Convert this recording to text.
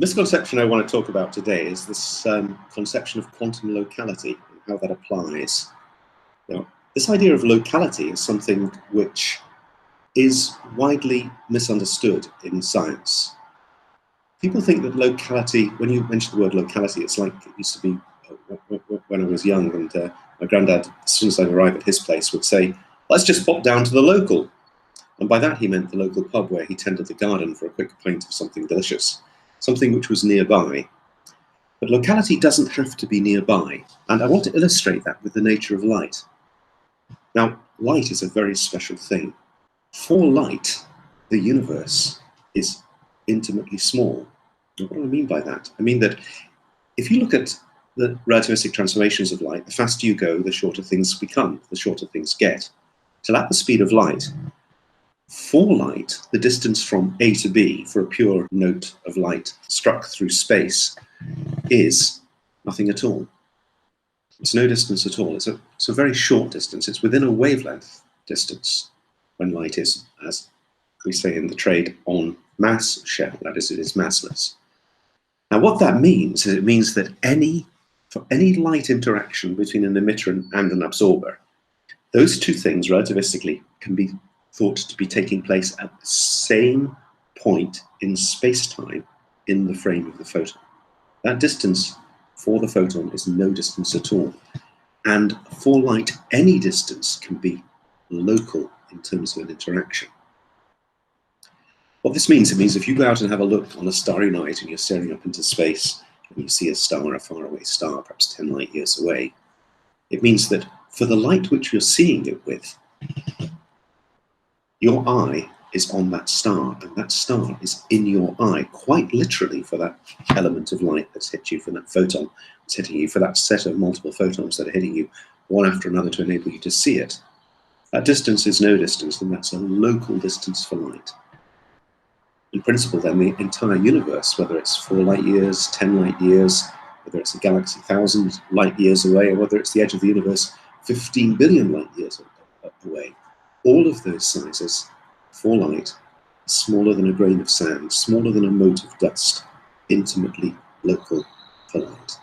misconception I want to talk about today is this conception of quantum locality and how that applies. Now, this idea of locality is something which is widely misunderstood in science. People think that locality, when you mention the word locality, it's like it used to be when I was young, and my granddad, as soon as I'd arrive at his place, would say, "Let's just pop down to the local." And by that he meant the local pub where he tended the garden for a quick pint of something delicious, something which was nearby. But locality doesn't have to be nearby, and I want to illustrate that with the nature of light. Now, light is a very special thing. For light, the universe is intimately small. And what do I mean by that? I mean that if you look at the relativistic transformations of light, the faster you go, the shorter things become, the shorter things get. So at the speed of light, for light, the distance from A to B for a pure note of light struck through space is nothing at all. It's no distance at all. It's a very short distance. It's within a wavelength distance when light is, as we say in the trade, on mass shell. That is, it is massless. Now, what that means is it means that for any light interaction between an emitter and an absorber, those two things relativistically can be thought to be taking place at the same point in space-time in the frame of the photon. That distance for the photon is no distance at all. And for light, any distance can be local in terms of an interaction. What this means, it means if you go out and have a look on a starry night and you're staring up into space and you see a star, a faraway star, perhaps 10 light years away, it means that for the light which you're seeing it with, your eye is on that star, and that star is in your eye, quite literally, for that element of light that's hit you, for that photon that's hitting you, for that set of multiple photons that are hitting you one after another to enable you to see it. That distance is no distance, and that's a local distance for light. In principle, then, the entire universe, whether it's 4 light years, 10 light years, whether it's a galaxy 1,000 light years away, or whether it's the edge of the universe 15 billion light years away, all of those sizes for light are smaller than a grain of sand, smaller than a mote of dust, intimately local for light.